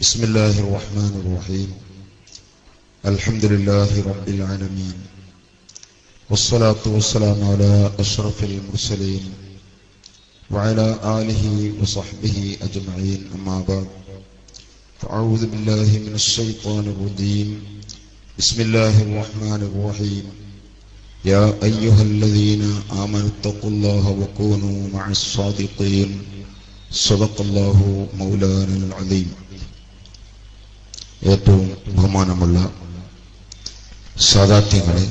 بسم الله الرحمن الرحيم الحمد لله رب العالمين والصلاة والسلام على أشرف المرسلين وعلى آله وصحبه أجمعين أما بعد فأعوذ بالله من الشيطان الرجيم بسم الله الرحمن الرحيم يا أيها الذين آمنوا اتقوا الله وكونوا مع الصادقين صدق الله مولانا العظيم. ഏറ്റവും ബഹുമാനമുള്ള സാദാത്യങ്ങളെ,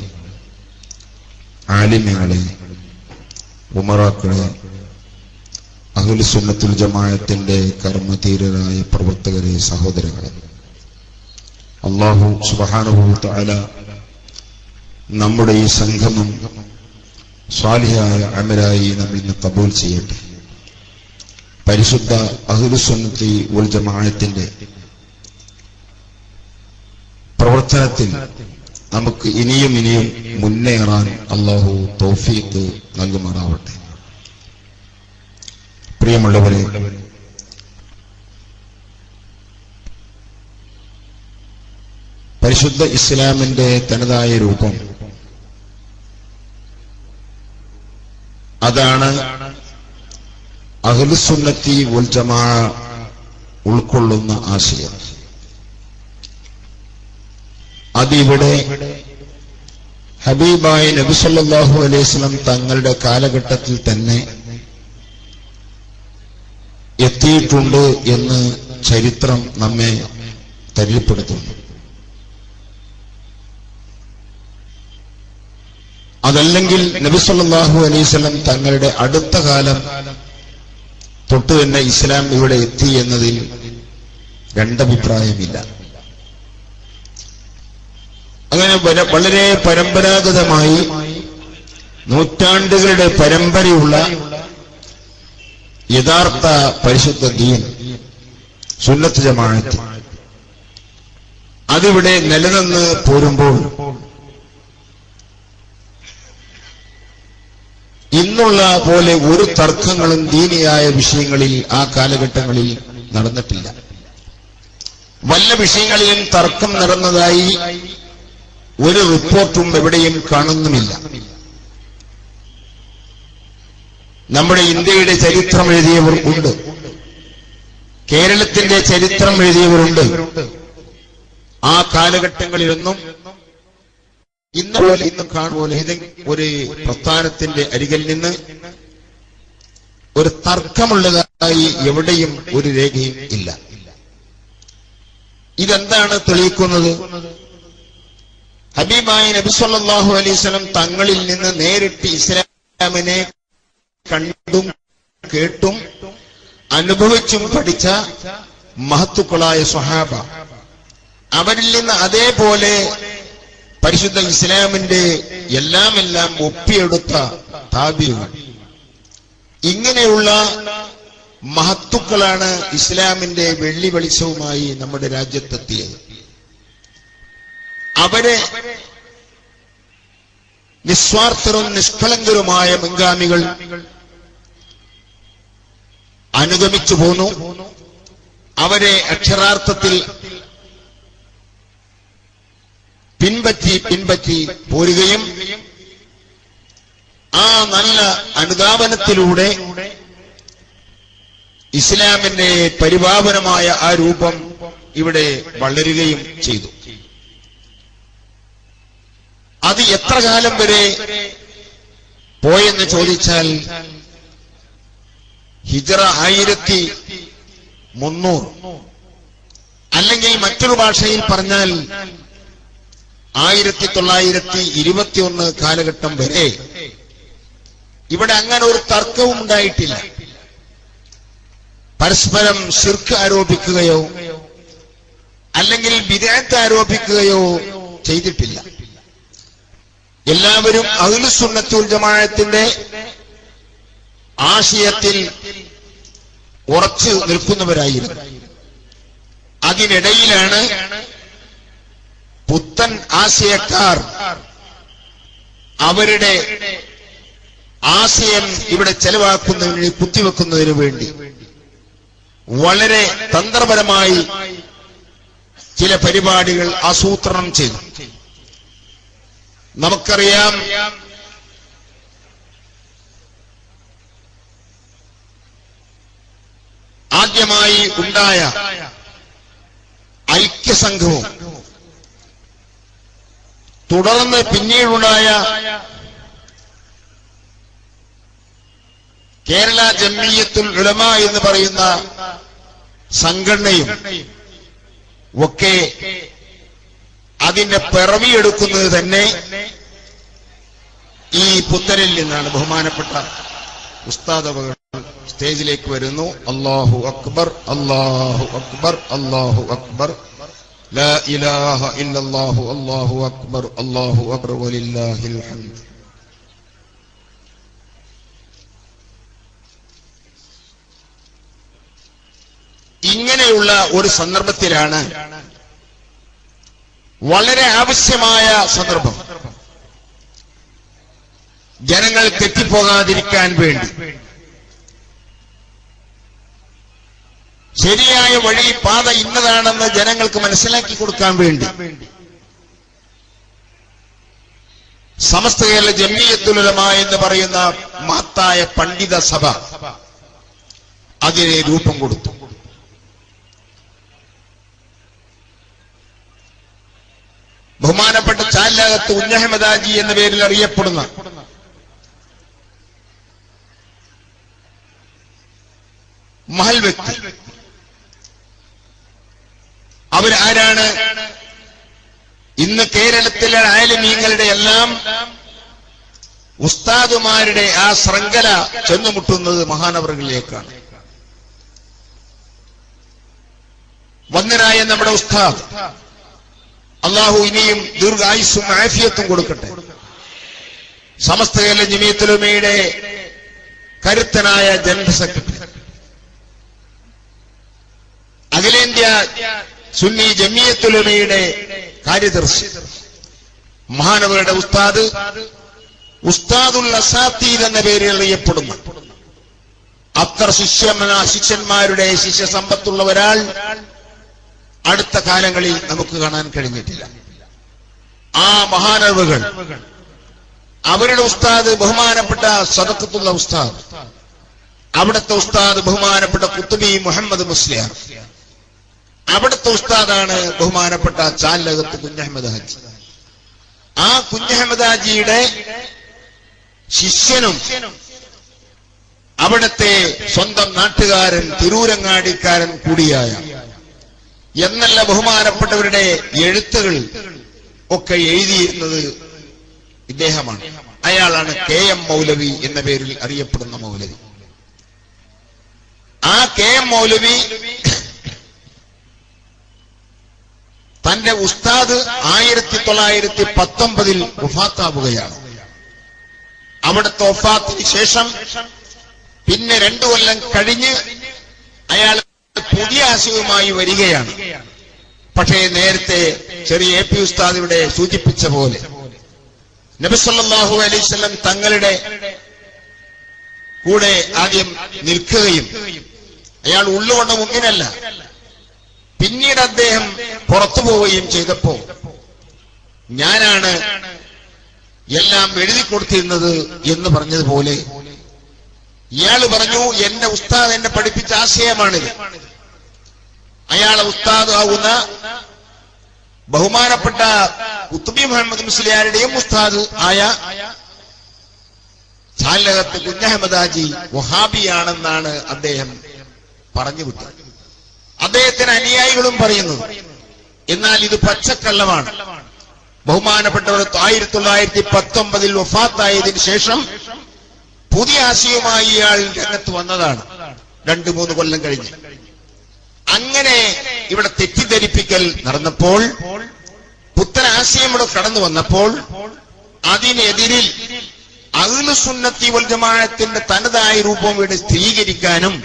ആലിമ്യങ്ങളെ, ഉമറാക്കളെ, അഹ്ലു സുന്നത്തുൽ ജമാഅത്തിന്റെ കർമ്മധീരരായ പ്രവർത്തകരെ, സഹോദരങ്ങളെ, അല്ലാഹു സുബ്ഹാനഹു വ തആല നമ്മുടെ ഈ സംഗമം സ്വാലിഹായ അമലായി നമ്മിൽ നിന്ന് കബൂൽ ചെയ്യട്ടെ. പരിശുദ്ധ അഹ്ലു സുന്നത്തി വൽ ജമാഅത്തിന്റെ പ്രവർത്തനത്തിൽ നമുക്ക് ഇനിയും മുന്നേറാൻ അല്ലാഹു തൗഫീഖ് നൽകുമാറാവട്ടെ. പ്രിയമുള്ളവരെ, പരിശുദ്ധ ഇസ്ലാമിന്റെ തനതായ രൂപം അതാണ് അഹ്ലു സുന്നത്തി വൽ ജമാഅ ഉൾക്കൊള്ളുന്ന ആശയം. അതിവിടെ ഹബീബായ നബി സല്ലല്ലാഹു അലൈഹി വസല്ലം തങ്ങളുടെ കാലഘട്ടത്തിൽ തന്നെ എത്തിയിട്ടുണ്ട് എന്ന് ചരിത്രം നമ്മെ പരിചയപ്പെടുത്തുന്നു. അതല്ലെങ്കിൽ നബി സല്ലല്ലാഹു അലൈഹി വസല്ലം തങ്ങളുടെ അടുത്ത കാലം തൊട്ട് തന്നെ ഇസ്ലാം ഇവിടെ എത്തി എന്നതിൽ രണ്ടഭിപ്രായമില്ല. അങ്ങനെ വളരെ പരമ്പരാഗതമായി നൂറ്റാണ്ടുകളുടെ പരമ്പരയുള്ള യഥാർത്ഥ പരിശുദ്ധ ദീൻ സുന്നത്ത് ജമാഅത്ത് അതിവിടെ നിലനിന്ന് പോരുമ്പോൾ ഇന്നുള്ള പോലെ ഒരു തർക്കങ്ങളും ദീനിയായ വിഷയങ്ങളിൽ ആ കാലഘട്ടങ്ങളിൽ നടന്നിട്ടില്ല. വല്ല വിഷയങ്ങളിലും തർക്കം നടന്നതായി ഒരു റിപ്പോർട്ടും എവിടെയും കാണുന്നുമില്ല. നമ്മുടെ ഇന്ത്യയുടെ ചരിത്രം എഴുതിയവർ ഉണ്ട്, കേരളത്തിന്റെ ചരിത്രം എഴുതിയവരുണ്ട്. ആ കാലഘട്ടങ്ങളിലൊന്നും ഇന്നുപോലെ ഇന്ന് കാണുപോലെ ഒരു പ്രസ്ഥാനത്തിന്റെ അരികിൽ നിന്ന് ഒരു തർക്കമുള്ളതായി എവിടെയും ഒരു രേഖയും ഇല്ല. ഇതെന്താണ് തെളിയിക്കുന്നത്? ഹബീബായ നബി സല്ലല്ലാഹു അലൈഹി വസല്ലം തങ്ങളിൽ നിന്ന് നേരിട്ട് ഇസ്ലാമിനെ കണ്ടും കേട്ടും അനുഭവിച്ചും പഠിച്ച മഹത്തുക്കളായ സ്വഹാബ, അവരിൽ നിന്ന് അതേപോലെ പരിശുദ്ധ ഇസ്ലാമിന്റെ എല്ലാം ഒപ്പിയെടുത്ത താബിഈകൾ, ഇങ്ങനെയുള്ള മഹത്തുക്കളാണ് ഇസ്ലാമിന്റെ വെള്ളി വെളിച്ചവുമായി നമ്മുടെ രാജ്യത്തെത്തിയത്. അവരെ നിസ്വാർത്ഥരും നിഷ്കളങ്കരുമായ മുൻഗാമികൾ അനുഗമിച്ചു പോന്നു. അവരെ അക്ഷരാർത്ഥത്തിൽ പിൻപറ്റി പോരുകയും ആ നല്ല അനുധാവനത്തിലൂടെ ഇസ്ലാമിന്റെ പരിപാവനമായ ആ രൂപം ഇവിടെ വളരുകയും ചെയ്തു. അത് എത്ര കാലം വരെ പോയെന്ന് ചോദിച്ചാൽ ഹിജ്റ 1300, അല്ലെങ്കിൽ മറ്റൊരു ഭാഷയിൽ പറഞ്ഞാൽ 1921 കാലഘട്ടം വരെ ഇവിടെ അങ്ങനെ ഒരു തർക്കവും ഉണ്ടായിട്ടില്ല. പരസ്പരം ശിർക്ക് ആരോപിക്കുകയോ അല്ലെങ്കിൽ ബിദ്അത്ത് ആരോപിക്കുകയോ ചെയ്തിട്ടില്ല. എല്ലാവരും അഹ്ലു സുന്നത്തി വൽ ജമാഅത്തിന്റെ ആശയത്തിൽ ഉറച്ചു നിൽക്കുന്നവരായിരുന്നു. അതിനിടയിലാണ് പുത്തൻ ആശയക്കാർ അവരുടെ ആശയം ഇവിടെ ചെലവാക്കുന്നതിന്, കുത്തിവെക്കുന്നതിനു വേണ്ടി വളരെ തന്ത്രപരമായി ചില പരിപാടികൾ ആസൂത്രണം ചെയ്തു. നമുക്കറിയാം, ആദ്യമായി ഉണ്ടായ ഐക്യസംഘവും തുടർന്ന് പിന്നീടുണ്ടായ കേരള ജംഇയ്യത്തുൽ ഉലമ എന്ന് പറയുന്ന സംഘടനയും ഒക്കെ അതിന്റെ പിറവിയെടുക്കുന്നത് തന്നെ ഈ പുത്തരിൽ നിന്നാണ്. ബഹുമാനപ്പെട്ട ഉസ്താദ് അവർ സ്റ്റേജിലേക്ക് വരുന്നു. അല്ലാഹു അക്ബർ, അല്ലാഹു അക്ബർ, അല്ലാഹു അക്ബർ, ലാ ഇലാഹ ഇല്ലല്ലാഹു, അല്ലാഹു അക്ബർ, അല്ലാഹു അക്ബർ, വലില്ലാഹിൽ ഹംദ്. ഇങ്ങനെയുള്ള ഒരു സന്ദർഭത്തിലാണ്, വളരെ ആവശ്യമായ സന്ദർഭം, ജനങ്ങൾ തെറ്റിപ്പോകാതിരിക്കാൻ വേണ്ടി ശരിയായ വഴി പാത ഇന്നതാണെന്ന് ജനങ്ങൾക്ക് മനസ്സിലാക്കി കൊടുക്കാൻ വേണ്ടി സമസ്ത കേരള ജംഇയ്യത്തുൽ ഉലമ എന്ന് പറയുന്ന മഹത്തായ പണ്ഡിത സഭ അതിനെ രൂപം കൊടുത്തു. ബഹുമാനപ്പെട്ട ചാലകത്ത് കുഞ്ഞഹമ്മദ് ഹാജി എന്ന പേരിൽ അറിയപ്പെടുന്ന മഹൽ വ്യക്തി, അവരാരാണ്? ഇന്ന് കേരളത്തിലെ ആലിമീങ്ങളുടെ എല്ലാം ഉസ്താദുമാരുടെ ആ ശൃംഖല ചെന്നുമുട്ടുന്നത് മഹാനവറുകളിലേക്കാണ്. വന്ദനായ നമ്മുടെ ഉസ്താദ്, അള്ളാഹു ഇനിയും ദീർഘായുസ്സും ആഫിയത്തും കൊടുക്കട്ടെ. സമസ്ത കേരള ജംഇയ്യത്തുൽ ഉലമയുടെ കരുത്തനായ ജനറൽ സെക്രട്ടറി, അഖിലേന്ത്യാ സുന്നി ജംഇയ്യത്തുൽ ഉലമയുടെ കാര്യദർശി, മഹാനവറുടെ ഉസ്താദ്, ഉസ്താദുൽ അസാത്തീദ് എന്ന പേരിൽ അറിയപ്പെടുന്നു. അത്ര ശിഷ്യന്മാരുടെ ശിഷ്യസമ്പത്തുള്ള ഒരാൾ അടുത്ത കാലങ്ങളിൽ നമുക്ക് കാണാൻ കഴിഞ്ഞിട്ടില്ല. ആ മഹാനവറുകൾ, അവരുടെ ഉസ്താദ് ബഹുമാനപ്പെട്ട സദഖത്തുള്ള ഉസ്താദ്, അവിടുത്തെ ഉസ്താദ് ബഹുമാനപ്പെട്ട ഖുത്ബി മുഹമ്മദ് മുസ്ലിയാർ, അവിടുത്തെ ഉസ്താദാണ് ബഹുമാനപ്പെട്ട ചാലകത്ത് കുഞ്ഞഹമ്മദ് ഹാജി. ആ കുഞ്ഞഹമ്മദ് ഹാജിയുടെ ശിഷ്യനും അവിടുത്തെ സ്വന്തം നാട്ടുകാരൻ, തിരൂരങ്ങാടിക്കാരൻ കൂടിയായ, എന്നല്ല ബഹുമാനപ്പെട്ടവരുടെ എഴുത്തുകൾ ഒക്കെ എഴുതിയിരുന്നത് ഇദ്ദേഹമാണ്. അയാളാണ് KM മൗലവി എന്ന പേരിൽ അറിയപ്പെടുന്ന മൗലവി. ആ KM മൗലവി തന്റെ ഉസ്താദ് 1919 വഫാത്താവുകയാണ്. അവിടുത്തെ വഫാത്തിന് ശേഷം പിന്നെ 2 കൊല്ലം കഴിഞ്ഞ് അയാൾ പുതിയ ആശയവുമായി വരികയാണ്. പക്ഷേ നേരത്തെ ചെറിയ AP ഉസ്താദ് ഇവിടെ സൂചിപ്പിച്ച പോലെ നബി സല്ലല്ലാഹു അലൈഹി വസല്ലം തങ്ങളുടെ കൂടെ ആദ്യം നിൽക്കുകയും അയാൾ ഉള്ളുകൊണ്ട് മുമ്പിനല്ല, പിന്നീട് അദ്ദേഹം പുറത്തു പോവുകയും ചെയ്തപ്പോ ഞാനാണ് എല്ലാം എഴുതി കൊടുത്തിരുന്നത് എന്ന് പറഞ്ഞതുപോലെ ഇയാൾ പറഞ്ഞു, എന്റെ ഉസ്താദ് എന്നെ പഠിപ്പിച്ച ആശയമാണിത്. അയാളെ ഉസ്താദ് ആവുന്ന ബഹുമാനപ്പെട്ട ഖുത്ബി മുഹമ്മദ് മുസ്ലിയാരുടെയും ഉസ്താദ് ആയ ചാലകത്ത് കുഞ്ഞഹമ്മദ് ഹാജി വഹാബിയാണെന്നാണ് അദ്ദേഹം പറഞ്ഞു വിട്ടത്. അദ്ദേഹത്തിന് അനുയായികളും പറയുന്നു. എന്നാൽ ഇത് പച്ചക്കള്ളമാണ്. ബഹുമാനപ്പെട്ടവർ 1919 വഫാത്തായതിനു ശേഷം പുതിയ ആശയവുമായി ഇയാൾ രംഗത്ത് വന്നതാണ് 2-3 കൊല്ലം കഴിഞ്ഞ്. അങ്ങനെ ഇവിടെ തെറ്റിദ്ധരിപ്പിക്കൽ നടന്നപ്പോൾ, പുത്തൻ ആശയം ഇവിടെ കടന്നു വന്നപ്പോൾ, അതിനെതിരിൽ അഹ്ലുസുന്നത്തി വൽ ജമാഅത്തിന്റെ തനതായ രൂപം ഇവിടെ സ്ഥിരീകരിക്കാനും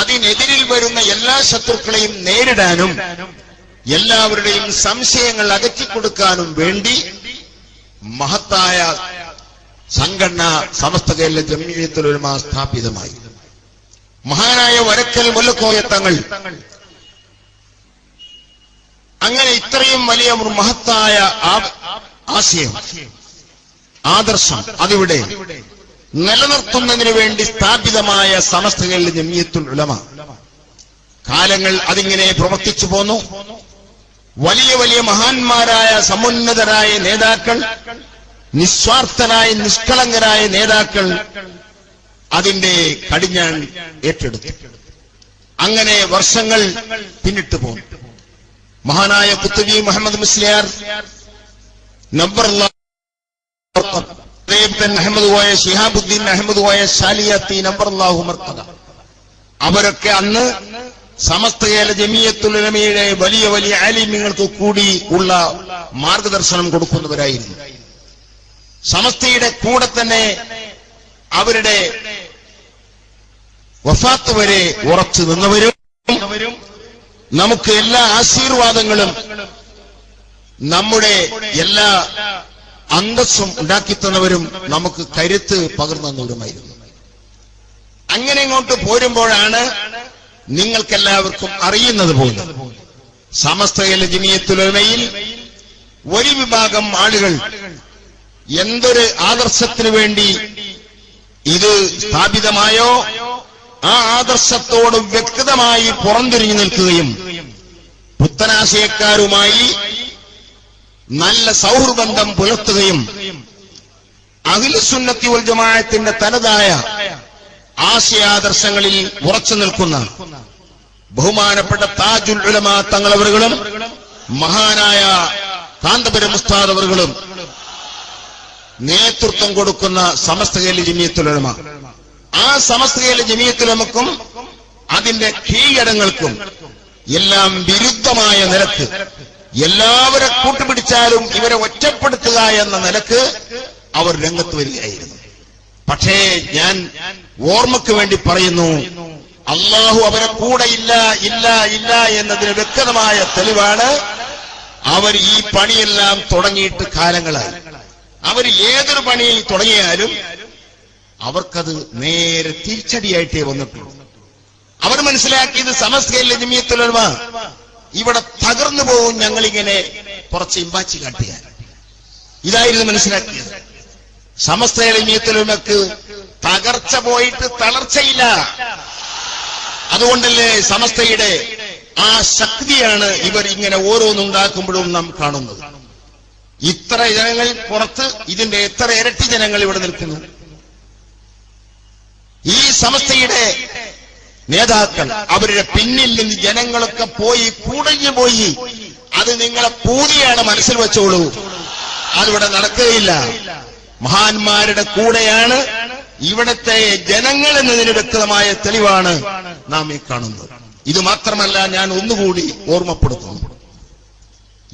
അതിനെതിരിൽ വരുന്ന എല്ലാ ശത്രുക്കളെയും നേരിടാനും എല്ലാവരുടെയും സംശയങ്ങൾ അകറ്റിക്കൊടുക്കാനും വേണ്ടി മഹത്തായ സംഘടന സമസ്ത കേരള ജംഇയ്യത്തുൽ ഉലമ സ്ഥാപിതമായി. മഹാനായ വരക്കൽ മുല്ലക്കോയ തങ്ങൾ അങ്ങനെ ഇത്രയും വലിയ ഒരു മഹത്തായ ആശയം, ആദർശം അതിവിടെ നിലനിർത്തുന്നതിന് വേണ്ടി സ്ഥാപിതമായ സമസ്തകളിൽ ജമിയത്തുൽ ഉലമ കാലങ്ങൾ അതിങ്ങനെ പ്രവർത്തിച്ചു പോന്നു. വലിയ വലിയ മഹാന്മാരായ സമുന്നതരായ നേതാക്കൾ, നിസ്വാർത്ഥരായ നിഷ്കളങ്കരായ നേതാക്കൾ അതിന്റെ കടിഞ്ഞാൺ ഏറ്റെടുത്തു. അങ്ങനെ വർഷങ്ങൾ പിന്നിട്ടു പോന്നു. മഹാനായ കുത്തുബി മുഹമ്മദ് മുസ്ലിയാർ നബ്ബറല്ലാഹു അഹമ്മദ് കോയ, ശിഹാബുദ്ദീൻ അഹമ്മദ് കോയ, ശാലിയാത്തി നബ്ബറല്ലാഹു മർഖദ, അവരൊക്കെ അന്ന് സമസ്ത കേരള ജമിയത്തുൽ ഉലമയുടെ വലിയ വലിയ ആലിമ്യങ്ങൾക്ക് കൂടി ഉള്ള മാർഗദർശനം കൊടുക്കുന്നവരായിരുന്നു. സമസ്തയുടെ കൂടെ തന്നെ അവരുടെ വഫാത്ത് വരെ ഉറച്ചു നിന്നവരും നമുക്ക് എല്ലാ ആശീർവാദങ്ങളും നമ്മുടെ എല്ലാ അന്തസ്സും ഉണ്ടാക്കിത്തന്നവരും നമുക്ക് കരുത്ത് പകർന്നു തന്നവരുമായിരുന്നു. അങ്ങനെ ഇങ്ങോട്ട് പോരുമ്പോഴാണ് നിങ്ങൾക്കെല്ലാവർക്കും അറിയുന്നത് പോലെ സമസ്തയിലെ ജമിയത്തുൽ ഉലമയിൽ ഒരു വിഭാഗം ആളുകൾ എന്തൊരു ആദർശത്തിനു വേണ്ടി ഇത് സ്ഥാപിതമായോ ആ ആദർശത്തോട് വ്യക്തമായി പുറംതിരിഞ്ഞു നിൽക്കുകയും പുത്തനാശയക്കാരുമായി നല്ല സൗഹൃദബന്ധം പുലർത്തുകയും അഹ്ലുസുന്നത്തി വൽ ജമാഅത്തിന്റെ തനതായ ആശയാദർശങ്ങളിൽ ഉറച്ചു നിൽക്കുന്ന ബഹുമാനപ്പെട്ട താജുൽ ഉലമ തങ്ങളവറുകളും മഹാനായ കാന്തപുരം ഉസ്താദ് അവറുകളും നേതൃത്വം കൊടുക്കുന്ന സമസ്ത കേരള ജമിയത്തുൽ ഉലമ, ആ സമസ്ത കേരള ജമിയത്തുൽ ഉലമക്കും അതിന്റെ കീഴടങ്ങൾക്കും എല്ലാം വിരുദ്ധമായ നിലക്ക് എല്ലാവരെ കൂട്ടുപിടിച്ചാലും ഇവരെ ഒറ്റപ്പെടുത്തുക എന്ന നിലക്ക് അവർ രംഗത്ത് വരികയായിരുന്നു. പക്ഷേ ഞാൻ ഓർമ്മയ്ക്ക് വേണ്ടി പറയുന്നു, അള്ളാഹു അവരെ കൂടെ ഇല്ല ഇല്ല ഇല്ല എന്നതിന് വ്യക്തമായ തെളിവാണ്. അവർ ഈ പണിയെല്ലാം തുടങ്ങിയിട്ട് കാലങ്ങളായി. അവർ ഏതൊരു പണി തുടങ്ങിയാലും അവർക്കത് നേരെ തിരിച്ചടിയായിട്ടേ വന്നിട്ടുള്ളൂ. അവർ മനസ്സിലാക്കിയത് സമസ്തയിലെ ജമിയത്തുൽ ഉലമ ഇവിടെ തകർന്നു പോകും, ഞങ്ങളിങ്ങനെ കുറച്ച് ഇമ്പാച്ചി കാട്ടിയാൽ. ഇതായിരുന്നു മനസ്സിലാക്കിയത്. സമസ്തയിലെ ജമിയത്തുൽ ഉലമക്ക് തകർച്ച പോയിട്ട് തളർച്ചയില്ല. അതുകൊണ്ടല്ലേ സമസ്തയുടെ ആ ശക്തിയാണ് ഇവർ ഇങ്ങനെ ഓരോന്നുണ്ടാക്കുമ്പോഴും നാം കാണുന്നത്. ഇത്ര ജനങ്ങൾ പുറത്ത്, ഇതിന്റെ എത്ര ഇരട്ടി ജനങ്ങൾ ഇവിടെ നിൽക്കുന്നു. ഈ സമസ്തയുടെ നേതാക്കൾ അവരുടെ പിന്നിൽ നിന്ന് ജനങ്ങളൊക്കെ പോയി കുടഞ്ഞു പോയി. അത് നിങ്ങളെ പൂതിയാണ്, മനസ്സിൽ വെച്ചോളൂ. അതിവിടെ നടക്കുകയില്ല. മഹാന്മാരുടെ കൂടെയാണ് ഇവിടത്തെ ജനങ്ങൾ എന്നതിന് വ്യക്തമായ തെളിവാണ് നാം ഈ കാണുന്നത്. ഇത് മാത്രമല്ല, ഞാൻ ഒന്നുകൂടി ഓർമ്മപ്പെടുത്തുന്നു.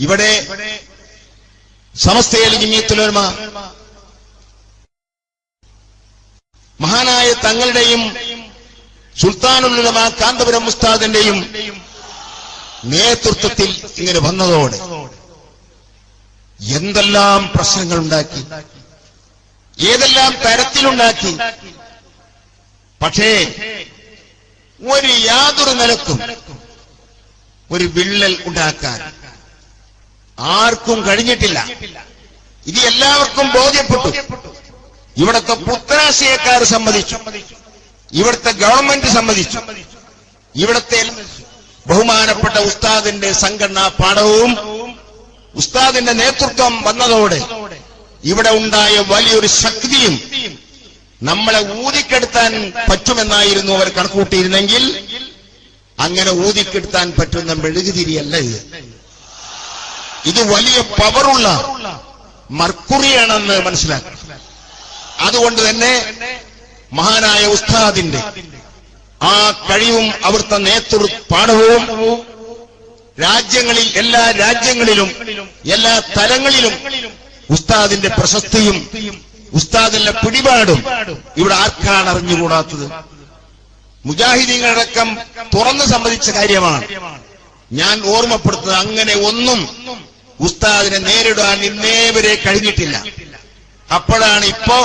ഇവിടെ സമസ്തയിലെ ജമിയത്തുൽ ഉലമ മഹാനായ തങ്ങളുടെയും സുൽത്താനുൽ ഉലമ കാന്തപുരം ഉസ്താദിന്റെയും നേതൃത്വത്തിൽ ഇങ്ങനെ വന്നതോടെ എന്തെല്ലാം പ്രശ്നങ്ങൾ ഉണ്ടാക്കി, ഏതെല്ലാം തരത്തിലുണ്ടാക്കി. പക്ഷേ യാതൊരു നിലക്കും ഒരു വിള്ളൽ ഉണ്ടാക്കാൻ ആർക്കും കഴിഞ്ഞിട്ടില്ല. ഇത് എല്ലാവർക്കും ബോധ്യപ്പെട്ടു. ഇവിടുത്തെ പുത്തനാശയക്കാർ സമ്മതിച്ചു, ഇവിടുത്തെ ഗവൺമെന്റ് സമ്മതിച്ചു, ഇവിടുത്തെ ബഹുമാനപ്പെട്ട ഉസ്താദിന്റെ സംഘടനാ പാഠവും ഉസ്താദിന്റെ നേതൃത്വം വന്നതോടെ ഇവിടെ ഉണ്ടായ വലിയൊരു ശക്തിയും നമ്മളെ ഊതിക്കെടുത്താൻ പറ്റുമെന്നായിരുന്നു അവർ കണക്കൂട്ടിയിരുന്നെങ്കിൽ, അങ്ങനെ ഊതിക്കെടുത്താൻ പറ്റുന്ന മെഴുകുതിരിയല്ല ഇത്. ഇത് വലിയ പവറുള്ള മർക്കുറിയാണെന്ന് മനസ്സിലാക്കി. അതുകൊണ്ട് തന്നെ മഹാനായ ഉസ്താദിന്റെ ആ കഴിവും അവിടുത്തെ നേതൃപാഠവും രാജ്യങ്ങളിൽ, എല്ലാ രാജ്യങ്ങളിലും എല്ലാ തലങ്ങളിലും ഉസ്താദിന്റെ പ്രശസ്തിയും ഉസ്താദിന്റെ പിടിപാടും ഇവിടെ ആർക്കാണ് അറിഞ്ഞുകൂടാത്തത്? മുജാഹിദീങ്ങളടക്കം തുറന്നു സമ്മതിച്ച കാര്യമാണ്. ഞാൻ ഓർമ്മപ്പെടുത്തുന്നത്, അങ്ങനെ ഒന്നും ഉസ്താദിനെ നേരിടാൻ ഇന്നേവരെ കഴിഞ്ഞിട്ടില്ല. അപ്പോഴാണ് ഇപ്പോ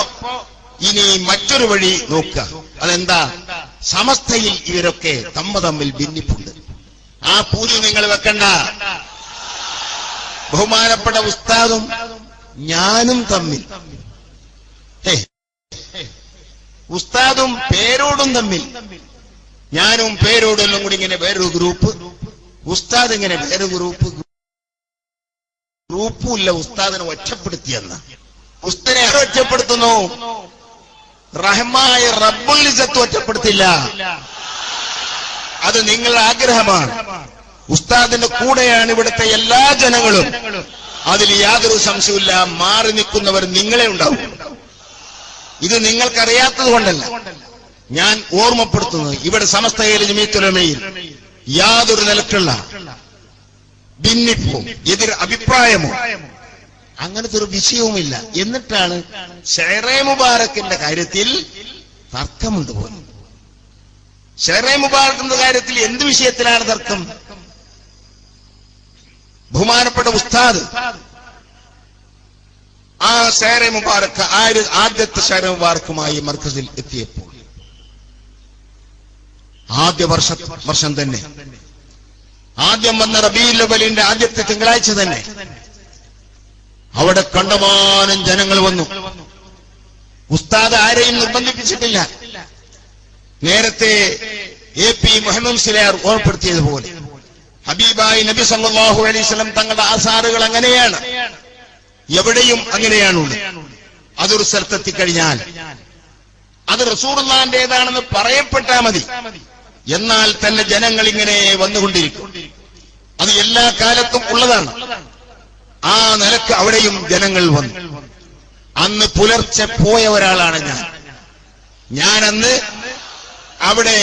ഇനി മറ്റൊരു വഴി നോക്കുക. അതെന്താ? സമസ്തയിൽ ഇവരൊക്കെ തമ്മിൽ ഭിന്നിപ്പുണ്ട്. ആ പൂജ നിങ്ങൾ വെക്കണ്ട. ബഹുമാനപ്പെട്ട ഉസ്താദും ഞാനും തമ്മിൽ, ഉസ്താദും പേരോടും തമ്മിൽ, ഞാനും പേരോടും എല്ലാം കൂടി ഇങ്ങനെ വേറൊരു ഗ്രൂപ്പ്, ഉസ്താദ് ഇങ്ങനെ വേറൊരു ഗ്രൂപ്പുമില്ല. ഉസ്താദിനെ ഒറ്റപ്പെടുത്തിയെന്ന്. ഉസ്താദിനെ ഒറ്റപ്പെടുത്തുന്നു, റഹ്മായ റബ്ബുൽ ഇസ്സത്ത് ഒറ്റപ്പെടുത്തില്ല. അത് നിങ്ങളുടെ ആഗ്രഹമാണ്. ഉസ്താദിന്റെ കൂടെയാണ് ഇവിടുത്തെ എല്ലാ ജനങ്ങളും. അതിൽ യാതൊരു സംശയമില്ല. മാറി നിൽക്കുന്നവർ നിങ്ങളെ ഉണ്ടാവും. ഇത് നിങ്ങൾക്കറിയാത്തത് കൊണ്ടല്ല ഞാൻ ഓർമ്മപ്പെടുത്തുന്നത്. ഇവിടെ സമസ്തയിലെ ജമീഅത്തുൽ ഉലമയിൽ യാതൊരു നിലക്കുള്ള ഭിന്നിപ്പോ എതിർ അഭിപ്രായമോ അങ്ങനത്തെ ഒരു വിഷയവുമില്ല. എന്നിട്ടാണ് ഷെയറെ മുബാറക്കിന്റെ കാര്യത്തിൽ തർക്കമുണ്ട് പോലും. ഷെയറെ മുബാറക്കിന്റെ കാര്യത്തിൽ എന്ത് വിഷയത്തിലാണ് തർക്കം? ബഹുമാനപ്പെട്ട ഉസ്താദ് ആ ഷെയറെ മുബാറക്ക് ആദ്യത്തെ ഷെയറെ മുബാറക്കുമായി മർക്കസിൽ എത്തിയപ്പോൾ ആദ്യ വർഷം തന്നെ, ആദ്യം വന്ന റബീഉൽ അവ്വലിന്റെ ആദ്യത്തെ തിങ്കളാഴ്ച തന്നെ അവിടെ കണ്ടമാനം ജനങ്ങൾ വന്നു. ഉസ്താദ് ആരെയും നിർബന്ധിപ്പിച്ചിട്ടില്ല. നേരത്തെ AP മുഹമ്മദ് മുസ്ലിയാർ ഓർമ്മപ്പെടുത്തിയതുപോലെ ഹബീബായി നബി സല്ലല്ലാഹു അലൈഹി വസല്ലം തങ്ങളുടെ ആസാറുകൾ അങ്ങനെയാണ്, എവിടെയും അങ്ങനെയാണുള്ളത്. അതൊരു സ്ഥലത്തെത്തിക്കഴിഞ്ഞാൽ അത് റസൂലുള്ളാഹിന്റേതാണെന്ന് പറയപ്പെട്ടാൽ മതി, എന്നാൽ തന്നെ ജനങ്ങൾ ഇങ്ങനെ വന്നുകൊണ്ടിരിക്കും. അത് എല്ലാ കാലത്തും ഉള്ളതാണ്. ആ നിലക്ക് അവിടെയും ജനങ്ങൾ വന്നു. അന്ന് പുലർച്ചെ പോയ ഒരാളാണ് ഞാൻ അന്ന് അവിടെ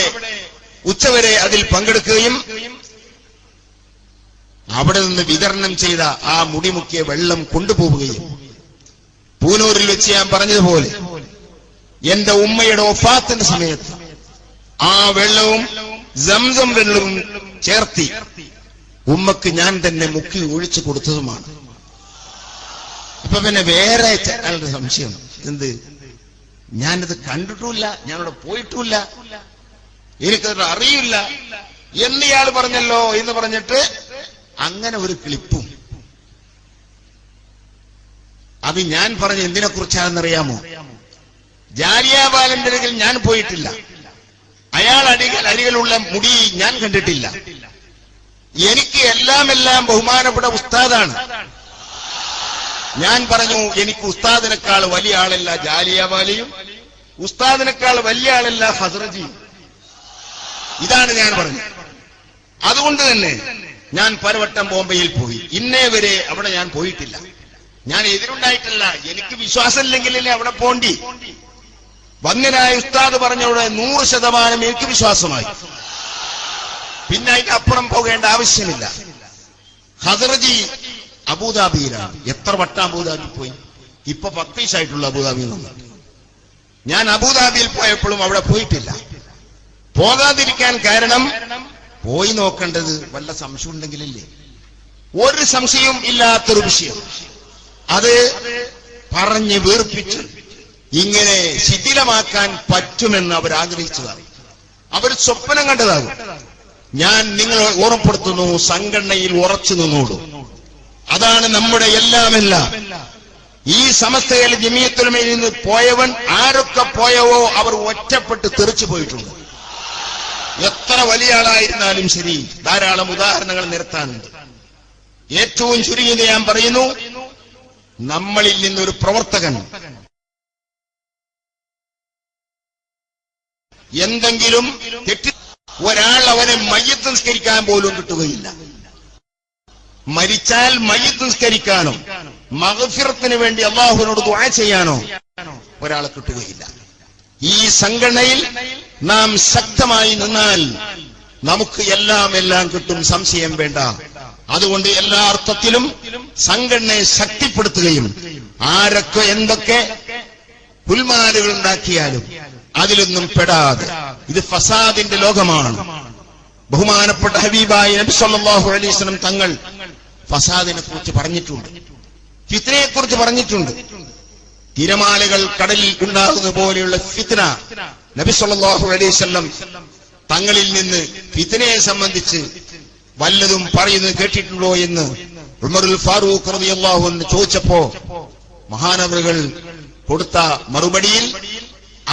ഉച്ചവരെ അതിൽ പങ്കെടുക്കുകയും അവിടെ നിന്ന് വിതരണം ചെയ്ത ആ മുടിമുക്കിയ വെള്ളം കൊണ്ടുപോവുകയും, പൂനൂരിൽ വെച്ച് ഞാൻ പറഞ്ഞതുപോലെ എന്റെ ഉമ്മയുടെ വഫാത്തിന്റെ സമയത്ത് ആ വെള്ളവും സംസം വെള്ളവും ചേർത്തി ഉമ്മക്ക് ഞാൻ തന്നെ മുക്കി ഒഴിച്ചു കൊടുത്തതുമാണ്. ഇപ്പൊ പിന്നെ വേറെ ആളുടെ സംശയം, എന്ത് ഞാനത് കണ്ടിട്ടുമില്ല, ഞാനവിടെ പോയിട്ടുമില്ല, എനിക്കത് അറിയില്ല എന്നയാൾ പറഞ്ഞല്ലോ എന്ന് പറഞ്ഞിട്ട് അങ്ങനെ ഒരു ക്ലിപ്പും. അത് ഞാൻ പറഞ്ഞ എന്തിനെ കുറിച്ചാണെന്നറിയാമോ? ജാലിയാവാലിന്റെ അരികിൽ ഞാൻ പോയിട്ടില്ല, അയാൾ അരികിലുള്ള മുടി ഞാൻ കണ്ടിട്ടില്ല. എനിക്ക് എല്ലാം ബഹുമാനപ്പെട്ട ഉസ്താദാണ്. ഞാൻ പറഞ്ഞു, എനിക്ക് ഉസ്താദിനേക്കാൾ വലിയ ആളല്ല ജാലിയാവാലിയും, ഉസ്താദിനേക്കാൾ വലിയ ആളല്ല ഹസ്രജിയും. ഇതാണ് ഞാൻ പറഞ്ഞത്. അതുകൊണ്ട് തന്നെ ഞാൻ പലവട്ടം ബോംബെയിൽ പോയി. ഇന്നേ വരെ അവിടെ ഞാൻ പോയിട്ടില്ല. ഞാൻ എതിരുണ്ടായിട്ടില്ല. എനിക്ക് വിശ്വാസമില്ലെങ്കിലല്ലേ അവിടെ പോണ്ടി. വന്യനായ ഉസ്താദ് പറഞ്ഞവിടെ 100% എനിക്ക് വിശ്വാസമായി. പിന്നെ അതിന്റെ അപ്പുറം പോകേണ്ട ആവശ്യമില്ല. ഹസ്രജി അബുദാബിയിലാണ്. എത്ര വട്ടം അബുദാബി പോയി? ഇപ്പൊ 10 ദിവസമായിട്ടുള്ള അബുദാബിയിൽ നിന്ന്. ഞാൻ അബുദാബിയിൽ പോയപ്പോഴും അവിടെ പോയിട്ടില്ല. പോകാതിരിക്കാൻ കാരണം പോയി നോക്കേണ്ടത് വല്ല സംശയം ഉണ്ടെങ്കിലല്ലേ. ഒരു സംശയവും ഇല്ലാത്തൊരു വിഷയം അത് പറഞ്ഞ് വീർപ്പിച്ച് ഇങ്ങനെ ശിഥിലമാക്കാൻ പറ്റുമെന്ന് അവർ ആഗ്രഹിച്ചതാണ്. അവർ സ്വപ്നം കണ്ടതാകും. ഞാൻ നിങ്ങളെ ഓർമ്മപ്പെടുത്തുന്നു, സംഘടനയിൽ ഉറച്ചു നിന്നോളൂ. അതാണ് നമ്മുടെ എല്ലാം. ഈ സമസ്തയിലെ ജമീഅത്തുൽ ഉലമയിൽ നിന്ന് പോയവൻ ആരൊക്കെ പോയവോ അവർ ഒറ്റപ്പെട്ട് തെറിച്ചു പോയിട്ടുണ്ട്. എത്ര വലിയ ആളായിരുന്നാലും ശരി, ധാരാളം ഉദാഹരണങ്ങൾ നിരത്താനുണ്ട്. ഏറ്റവും ചുരുങ്ങിയത് ഞാൻ പറയുന്നു, നമ്മളിൽ നിന്നൊരു പ്രവർത്തകൻ എന്തെങ്കിലും തെറ്റി ഒരാൾ അവനെ മയ്യത്ത് നിസ്കരിക്കാൻ പോലും കിട്ടുകയില്ല. മരിച്ചാൽ മയ്യത്ത് നിസ്കരിക്കാനോ മഗ്ഫിറത്തിന് വേണ്ടി അല്ലാഹുവിനോട് ദുആ ചെയ്യാനോ ഒരാളെ കിട്ടുകയില്ല. ഈ സംഘടനയിൽ നാം ശക്തമായി നിന്നാൽ നമുക്ക് എല്ലാം കിട്ടും, സംശയം വേണ്ട. അതുകൊണ്ട് എല്ലാ അർത്ഥത്തിലും സംഘടനയെ ശക്തിപ്പെടുത്തുകയും ആരൊക്കെ എന്തൊക്കെ പുൽമാലുകൾ ഉണ്ടാക്കിയാലും അതിലൊന്നും പെടാതെ, ഇത് ഫസാദിന്റെ ലോകമാണ്. ബഹുമാനപ്പെട്ട ഹബീബായ നബി സല്ലല്ലാഹു അലൈഹി വസല്ലം തങ്ങൾ ഫസാദിനെ കുറിച്ച് പറഞ്ഞിട്ടുണ്ട്, ഫിത്നയെ കുറിച്ച് പറഞ്ഞിട്ടുണ്ട്. തിരമാലകൾ കടലിൽ ഉണ്ടാകുന്ന പോലെയുള്ള ഫിത്ന നബി സല്ലല്ലാഹു അലൈഹി വസല്ലം തങ്ങളിൽ നിന്ന് ഫിത്നയെ സംബന്ധിച്ച് വല്ലതും പറയുന്നത് കേട്ടിട്ടുണ്ടോ എന്ന് ഉമറുൽ ഫാറൂഖ് റളിയല്ലാഹു അൻഹു ചോദിച്ചപ്പോ മഹാനവറുകൾ കൊടുത്ത മറുപടിയിൽ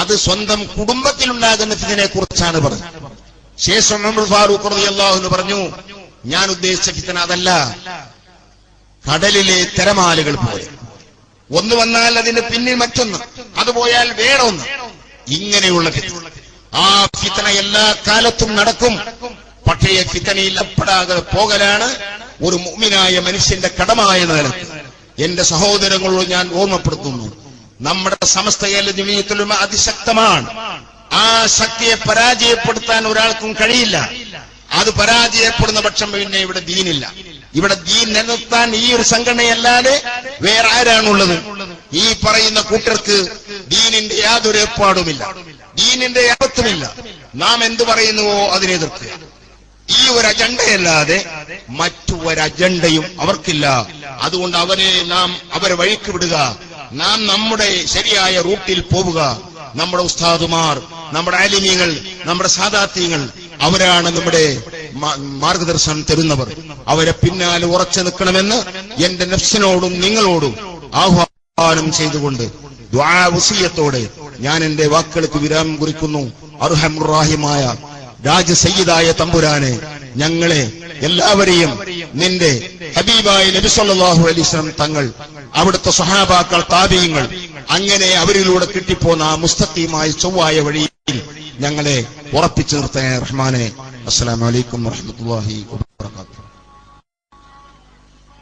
അത് സ്വന്തം കുടുംബത്തിലുണ്ടാകുന്ന ഫിത്നയെ കുറിച്ചാണ് പറഞ്ഞത്. ശേഷം ഉമറുൽ ഫാറൂഖ് റളിയല്ലാഹു അൻഹു പറഞ്ഞു, ഞാൻ ഉദ്ദേശിച്ച ഫിത്ന അതല്ല, കടലിലെ തിരമാലകൾ പോലെ ഒന്ന് വന്നാൽ അതിന് പിന്നിൽ മറ്റൊന്ന്, അത് പോയാൽ വേറെ ഒന്ന്, ഇങ്ങനെയുള്ള ഫിത്ന. ആ ഫിത്ന എല്ലാ കാലത്തും നടക്കും. പക്ഷേ ഫിത്നയിൽ അപ്പെടാതെ പോകലാണ് ഒരു മുഅ്മിനായ മനുഷ്യന്റെ കടമായ നിലക്ക്. എന്റെ സഹോദരങ്ങളോട് ഞാൻ ഓർമ്മപ്പെടുത്തുന്നു, നമ്മുടെ സമസ്ത ജമീഅത്തുൽ ഉലമ അതിശക്തമാണ്. ആ ശക്തിയെ പരാജയപ്പെടുത്താൻ ഒരാൾക്കും കഴിയില്ല. അത് പരാജയപ്പെടുന്ന പക്ഷം പിന്നെ ഇവിടെ ദീനില്ല. ഇവിടെ ദീൻ നിലനിർത്താൻ ഈ ഒരു സംഘടനയല്ലാതെ വേറെ ആരാണുള്ളത്? ഈ പറയുന്ന കൂട്ടർക്ക് ദീനിന്റെ യാതൊരു ഏർപ്പാടുമില്ല, ദീനിന്റെ യാതൊന്നുമില്ല. നാം എന്തു പറയുന്നുവോ അതിനെ എതിർക്കുക. ഈ ഒരു അജണ്ടയല്ലാതെ മറ്റു ഒരു അജണ്ടയും അവർക്കില്ല. അതുകൊണ്ട് അവരെ വഴിക്ക് വിടുക, നാം നമ്മുടെ ശരിയായ റൂട്ടിൽ പോവുക. നമ്മുടെ ഉസ്താദുമാർ, നമ്മുടെ ആലിമീങ്ങൾ, നമ്മുടെ സാദാത്യങ്ങൾ, അവരാണ് നമ്മുടെ മാർഗദർശനം തരുന്നവർ. അവരെ പിന്നാലെ ഉറച്ചു നിൽക്കണമെന്ന് എന്റെ നഫ്സിനോടും നിങ്ങളോടും ആഹ്വാനം ചെയ്തുകൊണ്ട് ദുആ വസിയത്തോടെ ഞാൻ എന്റെ വാക്കുകൾക്ക് വിരാമം കുറിക്കുന്നു. അർഹമുർ റഹീമായ രാജസയ്യിദായ തമ്പുരാനെ, ഞങ്ങളെ എല്ലാവരെയും നിന്റെ ഹബീബായ നബി സല്ലല്ലാഹു അലൈഹി വസല്ലം തങ്ങൾ, അവിടുത്തെ സ്വഹാബാക്കൾ, താബീങ്ങൾ, അങ്ങനെ അവരിലൂടെ കിട്ടിപ്പോന്ന ആ മുസ്തഖീമായ ചൊവ്വായ വഴിയിൽ ഞങ്ങളെ ഉറപ്പിച്ചു നിർത്തണേ റഹ്മാനെ. അസ്സലാമു അലൈക്കും വറഹ്മത്തുള്ളാഹി വബറകാതുഹു.